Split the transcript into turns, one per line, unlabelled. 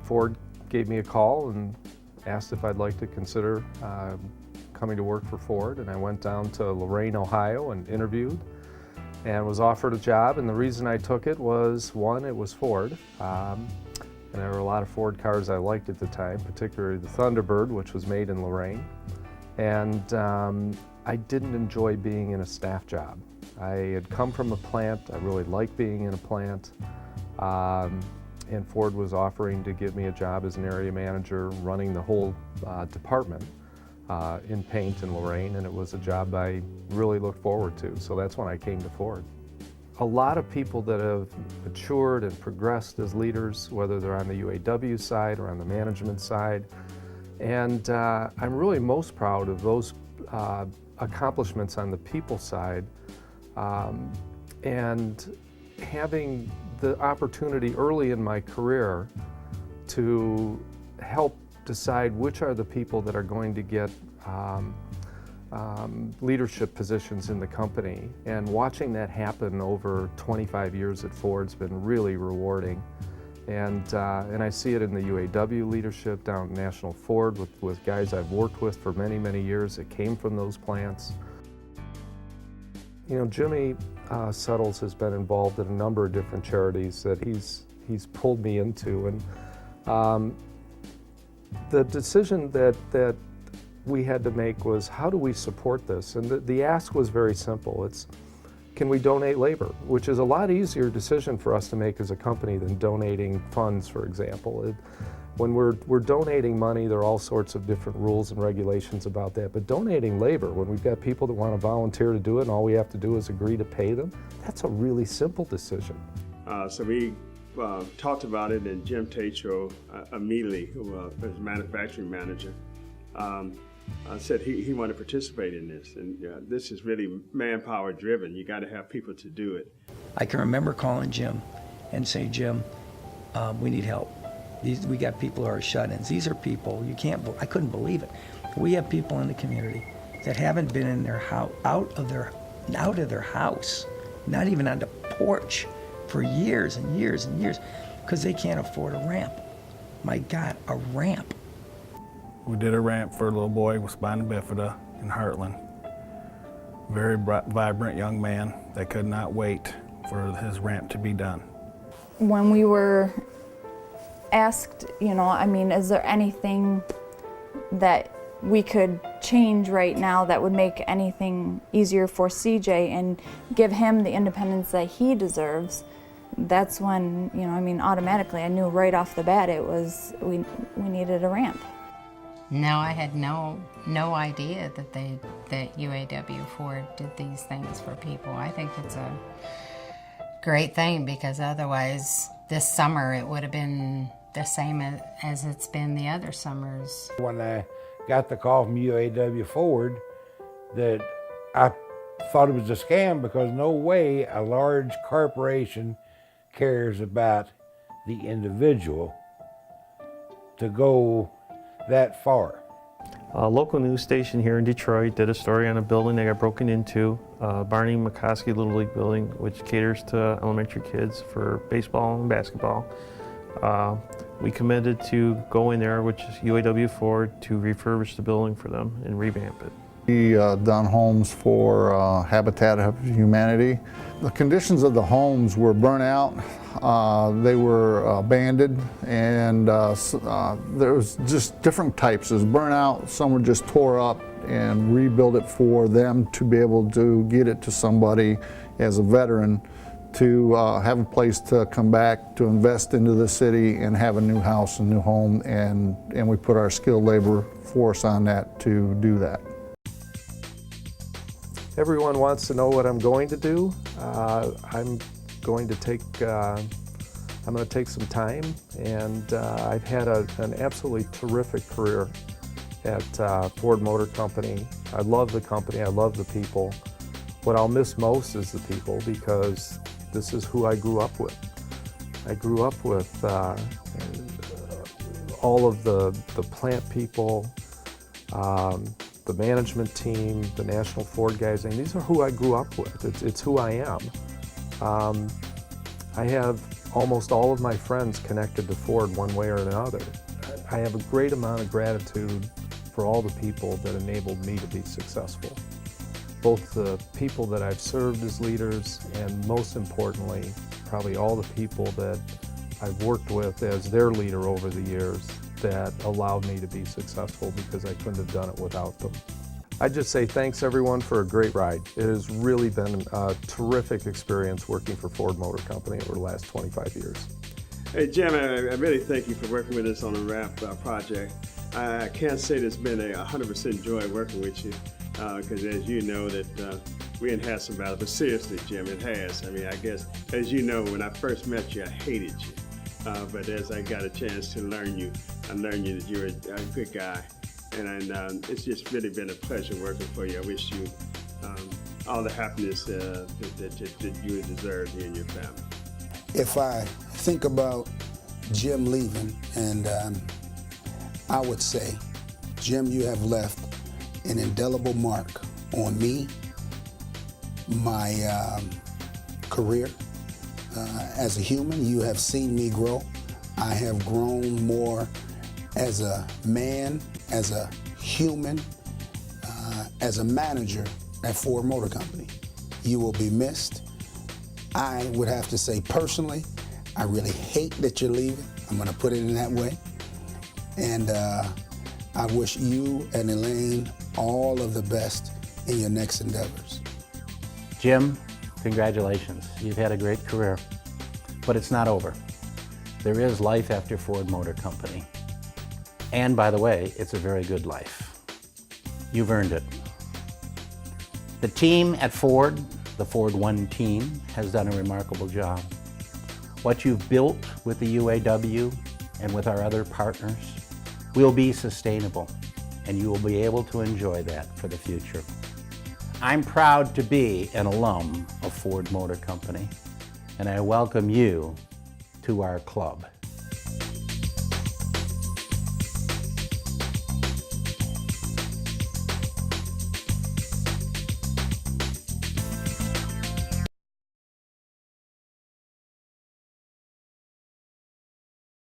Ford gave me a call and asked if I'd like to consider coming to work for Ford, and I went down to Lorain, Ohio and interviewed and was offered a job. And the reason I took it was, one, it was Ford, and there were a lot of Ford cars I liked at the time, particularly the Thunderbird, which was made in Lorain. And I didn't enjoy being in a staff job. I had come from a plant. I really liked being in a plant. And Ford was offering to give me a job as an area manager running the whole department in paint in Lorain, and it was a job I really looked forward to. So that's when I came to Ford. A lot of people that have matured and progressed as leaders, whether they're on the UAW side or on the management side, and I'm really most proud of those accomplishments on the people side, and having the opportunity early in my career to help decide which are the people that are going to get leadership positions in the company. And watching that happen over 25 years at Ford's been really rewarding. And I see it in the UAW leadership down at National Ford with guys I've worked with for many, many years that came from those plants. You know, Jimmy Settles has been involved in a number of different charities that he's pulled me into, and the decision that we had to make was, how do we support this? And the ask was very simple. It's, can we donate labor? Which is a lot easier decision for us to make as a company than donating funds, for example. When we're donating money, there are all sorts of different rules and regulations about that. But donating labor, when we've got people that want to volunteer to do it and all we have to do is agree to pay them, that's a really simple decision.
So we talked about it, and Jim TETREAULT immediately, who was manufacturing manager, said he wanted to participate in this. And this is really manpower driven. You got to have people to do it.
I can remember calling Jim and saying, Jim, we need help. We got people who are shut-ins. These are people, I couldn't believe it. We have people in the community that haven't been in their house, out of their house, not even on the porch, for years and years and years, because they can't afford a ramp. My God, a ramp.
We did a ramp for a little boy with spina bifida in Heartland. Very vibrant young man that could not wait for his ramp to be done.
When we were asked, you know, I mean, is there anything that we could change right now that would make anything easier for CJ and give him the independence that he deserves? That's when, you know, I mean, automatically I knew right off the bat it was, we needed a ramp.
No, I had no idea that UAWFORD did these things for people. I think it's a great thing, because otherwise this summer it would have been the same as it's been the other summers.
When I got the call from UAWFORD, that I thought it was a scam, because no way a large corporation cares about the individual to go that far.
A local news station here in Detroit did a story on a building that got broken into, Barney McCoskey Little League building, which caters to elementary kids for baseball and basketball. We committed to go in there, which is UAWFORD, to refurbish the building for them and revamp it.
We done homes for Habitat of Humanity. The conditions of the homes were burnt out, they were abandoned, and there was just different types. It was burnt out, some were just tore up, and rebuilt it for them to be able to get it to somebody as a veteran to have a place to come back, to invest into the city and have a new house and new home, and we put our skilled labor force on that to do that.
Everyone wants to know what I'm going to do. I'm going to take some time, and I've had an absolutely terrific career at Ford Motor Company. I love the company, I love the people. What I'll miss most is the people, because this is who I grew up with. I grew up with all of the plant people, the management team, the National Ford guys. I mean, these are who I grew up with. It's who I am. I have almost all of my friends connected to Ford one way or another. I have a great amount of gratitude for all the people that enabled me to be successful. Both the people that I've served as leaders and most importantly, probably all the people that I've worked with as their leader over the years that allowed me to be successful because I couldn't have done it without them. I'd just say thanks everyone for a great ride. It has really been a terrific experience working for Ford Motor Company over the last 25 years.
Hey Jim, I really thank you for working with us on the RAMP project. I can't say that it's been a 100% joy working with you because as you know that we didn't have some battle, but seriously Jim, it has. I mean, I guess as you know, when I first met you, I hated you. But as I got a chance to learn you, I learned you that you're a good guy. And it's just really been a pleasure working for you. I wish you all the happiness that you deserve here in your family.
If I think about Jim leaving, and I would say, Jim, you have left an indelible mark on me, my career. As a human, you have seen me grow. I have grown more as a man, as a human, as a manager at Ford Motor Company. You will be missed. I would have to say personally, I really hate that you're leaving. I'm going to put it in that way. And I wish you and Elaine all of the best in your next endeavors.
Jim, congratulations. You've had a great career, but it's not over. There is life after Ford Motor Company. And by the way, it's a very good life. You've earned it. The team at Ford, the Ford One team, has done a remarkable job. What you've built with the UAW and with our other partners will be sustainable, and you will be able to enjoy that for the future. I'm proud to be an alum of Ford Motor Company, and I welcome you to our club.